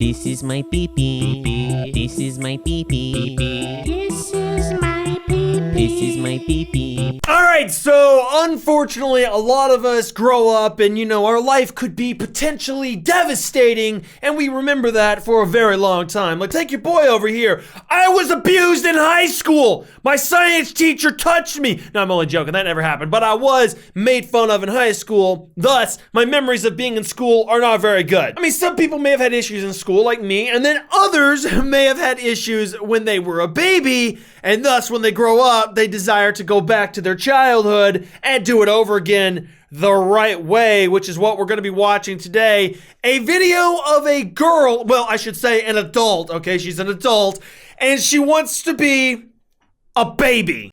This is my pee-pee. This is my pee-pee. This is my pee-pee. This is my pee-pee. Alright, so unfortunately a lot of us grow up and our life could be potentially devastating, and we remember that for a very long time. Like, take your boy over here. I was abused in high school. My science teacher touched me. No, I'm only joking, that never happened, but I was made fun of in high school. Thus, my memories of being in school are not very good. I mean, some people may have had issues in school like me, and then others may have had issues when they were a baby, and thus when they grow up, they desire to go back to their childhood and do it over again the right way, which is what we're going to be watching today. A video of a girl, well, I should say an adult, okay? She's an adult, and she wants to be a baby.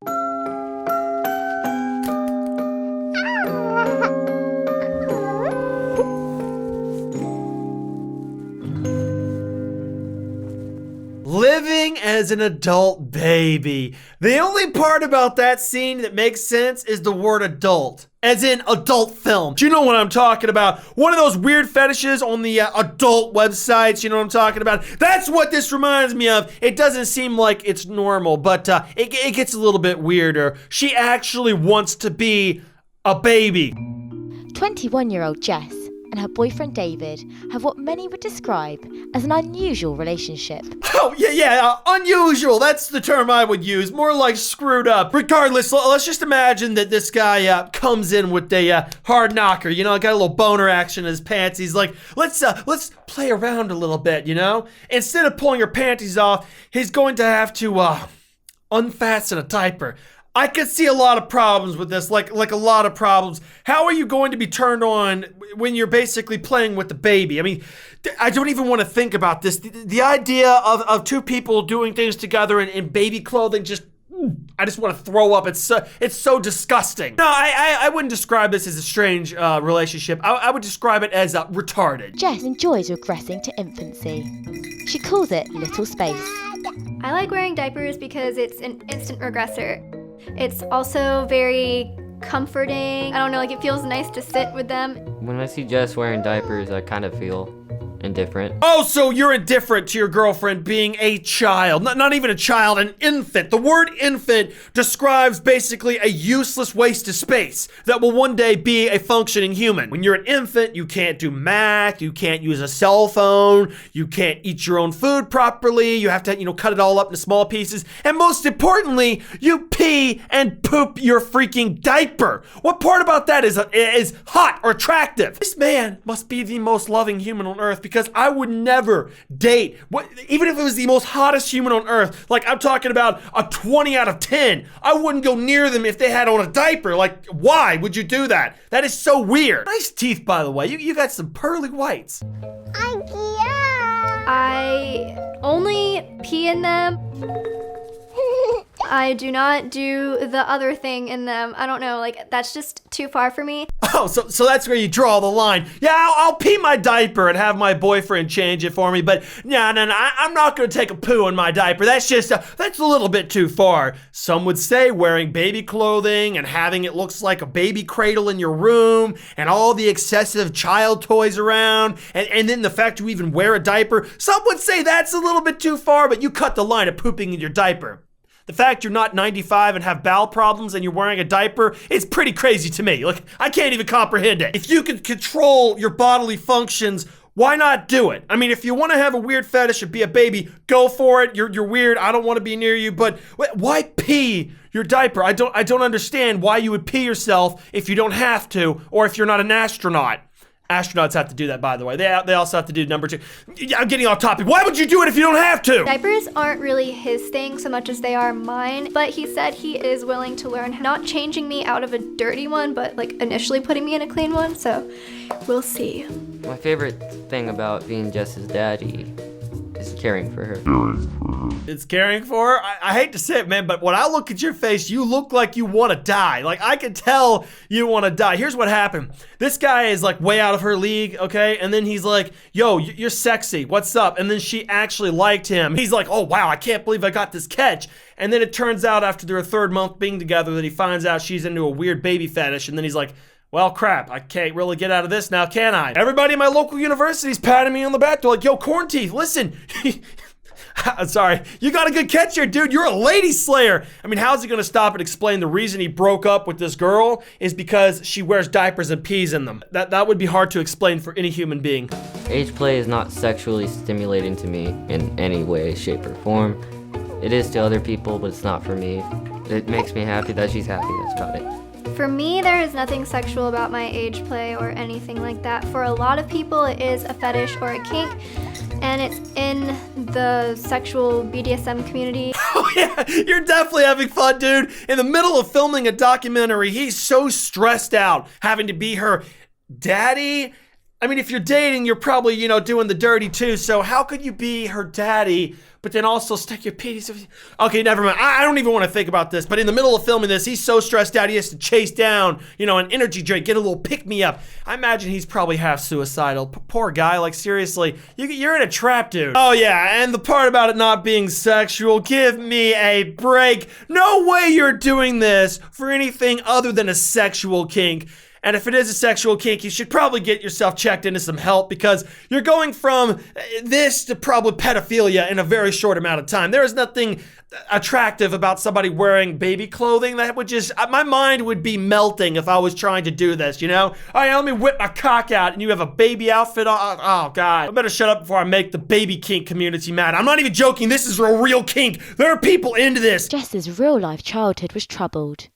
Living as an adult baby. The only part about that scene that makes sense is the word adult, as in adult film. Do you know what I'm talking about? One of those weird fetishes on the adult websites, you know what I'm talking about? That's what this reminds me of. It doesn't seem like it's normal, but it gets a little bit weirder. She actually wants to be a baby. 21-year-old Jess and her boyfriend David have what many would describe as an unusual relationship. Oh, yeah, unusual. That's the term I would use. More like screwed up. Regardless, let's just imagine that this guy comes in with a hard knocker, got a little boner action in his pants. He's like, let's play around a little bit, Instead of pulling her panties off, he's going to have to unfasten a diaper. I could see a lot of problems with this, like a lot of problems. How are you going to be turned on when you're basically playing with the baby? I mean, I don't even want to think about this. The idea of two people doing things together in baby clothing I just want to throw up. It's so disgusting. No, I wouldn't describe this as a strange relationship. I would describe it as retarded. Jess enjoys regressing to infancy. She calls it little space. I like wearing diapers because it's an instant regressor. It's also very comforting. I don't know, it feels nice to sit with them. When I see Jess wearing diapers, I kind of feel indifferent. Oh, so you're indifferent to your girlfriend being a child. Not even a child, an infant. The word infant describes basically a useless waste of space that will one day be a functioning human. When you're an infant, you can't do math, you can't use a cell phone, you can't eat your own food properly, you have to, cut it all up into small pieces, and most importantly, you pee and poop your freaking diaper. What part about that is hot or attractive? This man must be the most loving human on earth, because I would never date, even if it was the most hottest human on earth, like I'm talking about a 20 out of 10, I wouldn't go near them if they had on a diaper. Like, why would you do that? That is so weird. Nice teeth, by the way. You got some pearly whites. I only pee in them. I do not do the other thing in them. I don't know, that's just too far for me. Oh, so that's where you draw the line. Yeah, I'll pee my diaper and have my boyfriend change it for me, but no, I'm not gonna take a poo in my diaper. That's that's a little bit too far. Some would say wearing baby clothing and having it looks like a baby cradle in your room and all the excessive child toys around, and then the fact you even wear a diaper, some would say that's a little bit too far, but you cut the line of pooping in your diaper. The fact you're not 95 and have bowel problems and you're wearing a diaper is pretty crazy to me. I can't even comprehend it. If you can control your bodily functions, why not do it? I mean, if you want to have a weird fetish and be a baby, go for it. You're weird. I don't want to be near you, but why pee your diaper? I don't understand why you would pee yourself if you don't have to, or if you're not an astronaut. Astronauts have to do that, by the way. They also have to do number 2. I'm getting off topic. Why would you do it if you don't have to? Diapers aren't really his thing so much as they are mine, but he said he is willing to learn, not changing me out of a dirty one, but initially putting me in a clean one, so we'll see. My favorite thing about being Jess's daddy is caring for her. It's caring for her? I hate to say it, man, but when I look at your face, you look like you want to die. I can tell you want to die. Here's what happened. This guy is way out of her league, okay? And then he's like, yo, you're sexy. What's up? And then she actually liked him. He's like, oh, wow, I can't believe I got this catch. And then it turns out after their third month being together that he finds out she's into a weird baby fetish. And then he's like, Well, crap, I can't really get out of this now, can I? Everybody in my local university's patting me on the back. They're like, yo, Corn Teeth, listen. Sorry, you got a good catch here, dude. You're a lady slayer. I mean, how's he gonna stop and explain the reason he broke up with this girl is because she wears diapers and pees in them? That would be hard to explain for any human being. Age play is not sexually stimulating to me in any way, shape, or form. It is to other people, but it's not for me. It makes me happy that she's happy, that's about it. For me, there is nothing sexual about my age play or anything like that. For a lot of people, it is a fetish or a kink, and it's in the sexual BDSM community. Oh yeah, you're definitely having fun, dude. In the middle of filming a documentary, he's so stressed out having to be her daddy. I mean, if you're dating, you're probably, you know, doing the dirty too, so how could you be her daddy, but then also stick your penis? Okay, never mind. I don't even want to think about this, but in the middle of filming this, he's so stressed out, he has to chase down, you know, an energy drink, get a little pick-me-up. I imagine he's probably half suicidal. Poor guy, like seriously, you're in a trap, dude. Oh yeah, and the part about it not being sexual, give me a break. No way you're doing this for anything other than a sexual kink. And if it is a sexual kink, you should probably get yourself checked into some help because you're going from this to probably pedophilia in a very short amount of time. There is nothing attractive about somebody wearing baby clothing. That would just, my mind would be melting if I was trying to do this, you know? All right, let me whip my cock out and you have a baby outfit on. Oh, God. I better shut up before I make the baby kink community mad. I'm not even joking. This is a real kink. There are people into this. Jess's real-life childhood was troubled.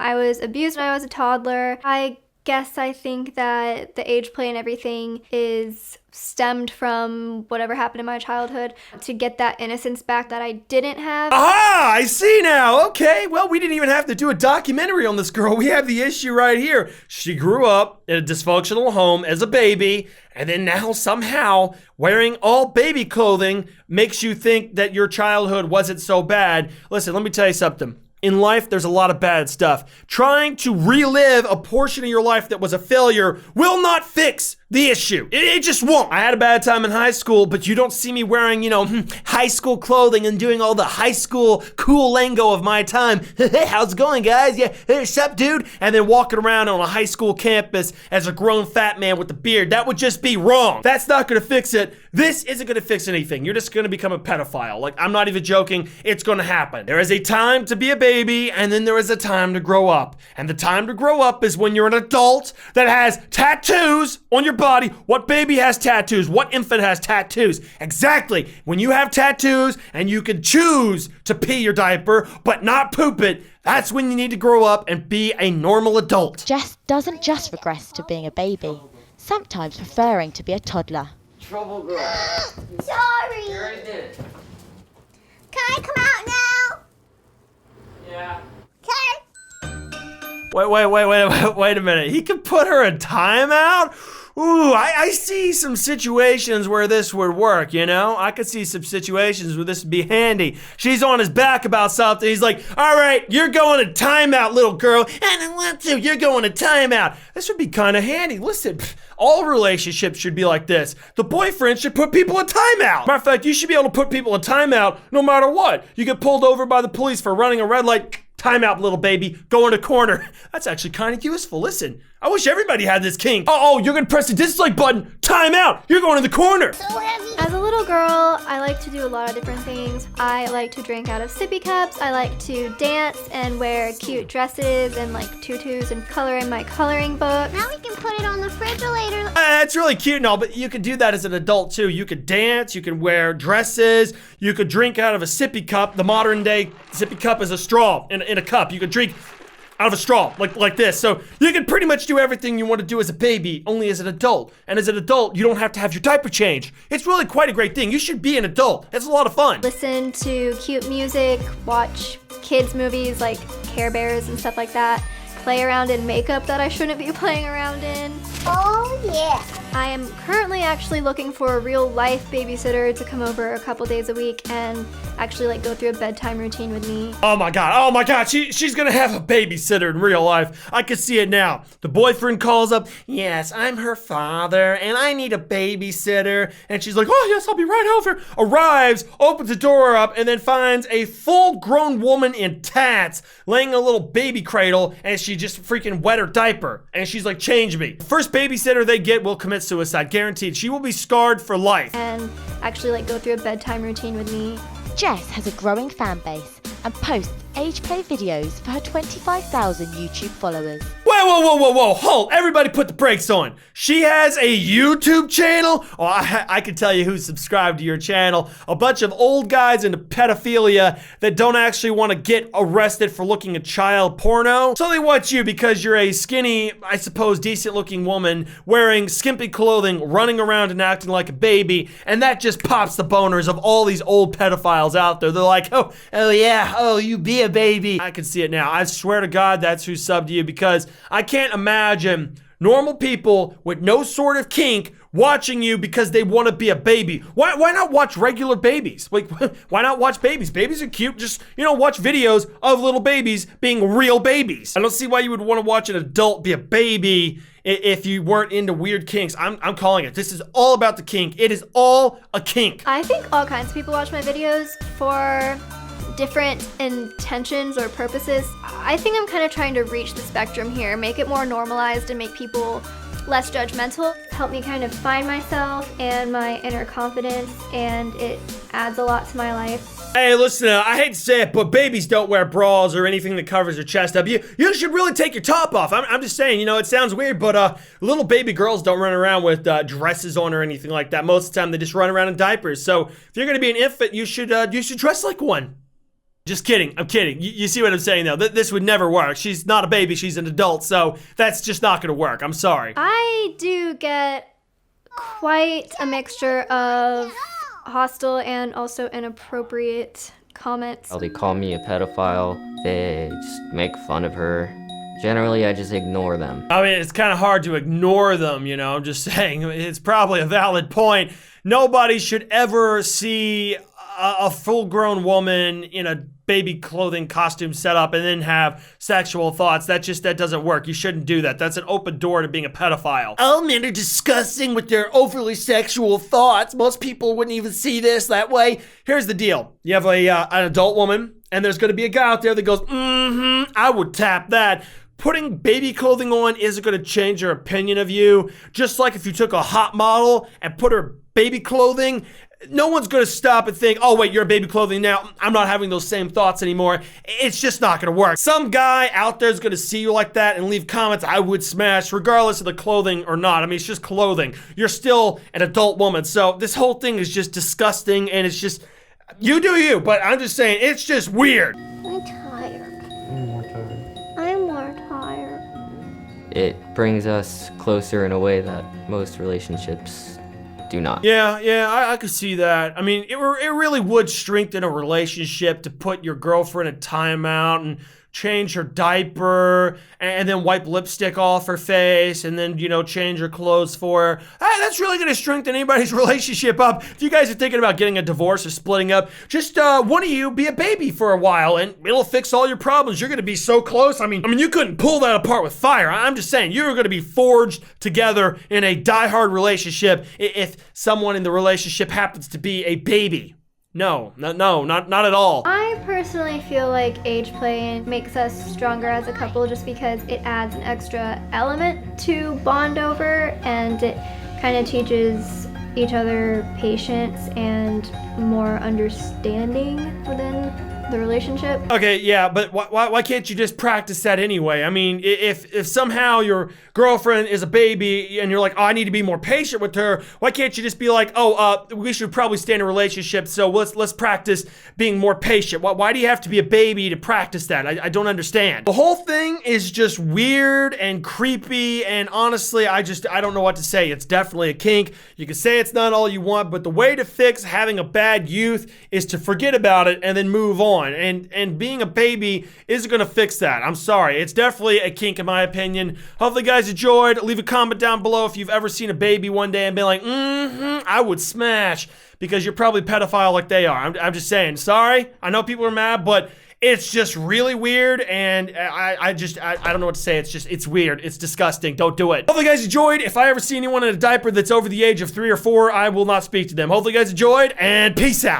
I was abused when I was a toddler. I guess I think that the age play and everything is stemmed from whatever happened in my childhood to get that innocence back that I didn't have. Ah, I see now. Okay, well, we didn't even have to do a documentary on this girl. We have the issue right here. She grew up in a dysfunctional home as a baby, and then now somehow wearing all baby clothing makes you think that your childhood wasn't so bad. Listen, let me tell you something. In life, there's a lot of bad stuff. Trying to relive a portion of your life that was a failure will not fix the issue. It just won't. I had a bad time in high school, but you don't see me wearing, you know, high school clothing and doing all the high school cool lingo of my time. Hey, how's it going, guys? Yeah, hey, what's up, dude? And then walking around on a high school campus as a grown fat man with a beard. That would just be wrong. That's not gonna fix it. This isn't gonna fix anything. You're just gonna become a pedophile. Like, I'm not even joking. It's gonna happen. There is a time to be a baby, and then there is a time to grow up. And the time to grow up is when you're an adult that has tattoos on your body. What baby has tattoos? What infant has tattoos? Exactly. When you have tattoos and you can choose to pee your diaper but not poop it, that's when you need to grow up and be a normal adult. Jess doesn't just regress to being a baby, sometimes preferring to be a toddler. Trouble girl. Sorry. You're right there. Can I come out now? Yeah. Okay. Wait a minute. He could put her in timeout? Ooh, I see some situations where this would work, you know? I could see some situations where this would be handy. She's on his back about something. He's like, all right, you're going to timeout, little girl. I don't want to. You're going to timeout. This would be kind of handy. Listen, all relationships should be like this. The boyfriend should put people in timeout. Matter of fact, you should be able to put people in timeout no matter what. You get pulled over by the police for running a red light. Timeout, little baby. Go in a corner. That's actually kind of useful. Listen, I wish everybody had this kink. Oh, you're gonna press the dislike button. Timeout. You're going in the corner. So heavy. As a little girl, I like to do a lot of different things. I like to drink out of sippy cups. I like to dance and wear cute dresses and like tutus and color in my coloring book. Now we can put it on the refrigerator. That's really cute and all, but you could do that as an adult too. You could dance, you could wear dresses, you could drink out of a sippy cup. The modern day sippy cup is a straw in a cup. You could drink out of a straw, like this. So you can pretty much do everything you want to do as a baby, only as an adult. And as an adult, you don't have to have your diaper changed. It's really quite a great thing. You should be an adult. It's a lot of fun. Listen to cute music, watch kids movies like Care Bears and stuff like that. Play around in makeup that I shouldn't be playing around in. Oh yeah. I am currently actually looking for a real life babysitter to come over a couple days a week and actually like go through a bedtime routine with me. Oh my god, she's gonna have a babysitter in real life. I can see it now. The boyfriend calls up, yes, I'm her father, and I need a babysitter. And she's like, oh yes, I'll be right over. Arrives, opens the door up, and then finds a full-grown woman in tats laying in a little baby cradle, and she just freaking wet her diaper. And she's like, change me. The first babysitter they get will commit suicide, guaranteed. She will be scarred for life. And actually like go through a bedtime routine with me. Jess has a growing fan base and posts age play videos for her 25,000 YouTube followers. Whoa, hold, everybody put the brakes on. She has a YouTube channel? Oh, I can tell you who's subscribed to your channel. A bunch of old guys into pedophilia that don't actually want to get arrested for looking at child porno. So they watch you because you're a skinny, I suppose decent looking woman wearing skimpy clothing, running around and acting like a baby, and that just pops the boners of all these old pedophiles out there. They're like, oh yeah, oh, you be a baby. I can see it now. I swear to God, that's who subbed to you, because I can't imagine normal people with no sort of kink watching you because they want to be a baby. Why not watch regular babies? Like, why not watch babies? Babies are cute. Just, watch videos of little babies being real babies. I don't see why you would want to watch an adult be a baby if you weren't into weird kinks. I'm calling it. This is all about the kink. It is all a kink. I think all kinds of people watch my videos for different intentions or purposes. I think I'm kind of trying to reach the spectrum here, make it more normalized and make people less judgmental. Help me kind of find myself and my inner confidence, and it adds a lot to my life. Hey, listen, I hate to say it, but babies don't wear bras or anything that covers their chest up. You should really take your top off. I'm just saying, it sounds weird, but little baby girls don't run around with dresses on or anything like that. Most of the time, they just run around in diapers. So if you're gonna be an infant, you should dress like one. Just kidding. I'm kidding. You see what I'm saying, though? This would never work. She's not a baby. She's an adult, so that's just not gonna work. I'm sorry. I do get quite a mixture of hostile and also inappropriate comments. They call me a pedophile. They just make fun of her. Generally, I just ignore them. I mean, it's kind of hard to ignore them, I'm just saying. It's probably a valid point. Nobody should ever see a full-grown woman in a baby clothing costume setup and then have sexual thoughts. That doesn't work. You shouldn't do that. That's an open door to being a pedophile. All men are disgusting with their overly sexual thoughts. Most people wouldn't even see this that way. Here's the deal. You have an adult woman, and there's gonna be a guy out there that goes, I would tap that. Putting baby clothing on isn't gonna change your opinion of you. Just like if you took a hot model and put her baby clothing, no one's gonna stop and think, oh wait, you're baby clothing now, I'm not having those same thoughts anymore. It's just not gonna work. Some guy out there is gonna see you like that and leave comments, I would smash, regardless of the clothing or not. I mean, it's just clothing. You're still an adult woman. So this whole thing is just disgusting, and it's just, you do you, but I'm just saying, it's just weird. I'm tired. I'm more tired. I'm more tired. It brings us closer in a way that most relationships do not. Yeah, I could see that. I mean, it really would strengthen a relationship to put your girlfriend in timeout and change her diaper and then wipe lipstick off her face and then, change her clothes for her. Hey, that's really gonna strengthen anybody's relationship up. If you guys are thinking about getting a divorce or splitting up, just one of you be a baby for a while and it'll fix all your problems. You're gonna be so close. I mean, you couldn't pull that apart with fire. I'm just saying, you're gonna be forged together in a die-hard relationship if someone in the relationship happens to be a baby. No, not at all. I personally feel like age play makes us stronger as a couple just because it adds an extra element to bond over, and it kind of teaches each other patience and more understanding within the relationship. Okay, yeah, but why can't you just practice that anyway? I mean, if somehow your girlfriend is a baby and you're like, oh, I need to be more patient with her, why can't you just be like, we should probably stay in a relationship, so let's practice being more patient? Why do you have to be a baby to practice that? I don't understand. The whole thing is just weird and creepy, and honestly, I don't know what to say. It's definitely a kink. You can say it's not all you want, but the way to fix having a bad youth is to forget about it and then move on. on. And being a baby isn't gonna fix that. I'm sorry. It's definitely a kink in my opinion. Hopefully you guys enjoyed. Leave a comment down below if you've ever seen a baby one day and been like, I would smash, because you're probably pedophile like they are. I'm just saying. Sorry. I know people are mad, but it's just really weird, and I don't know what to say. It's weird. It's disgusting. Don't do it. Hopefully you guys enjoyed. If I ever see anyone in a diaper that's over the age of 3 or 4, I will not speak to them. Hopefully you guys enjoyed, and peace out.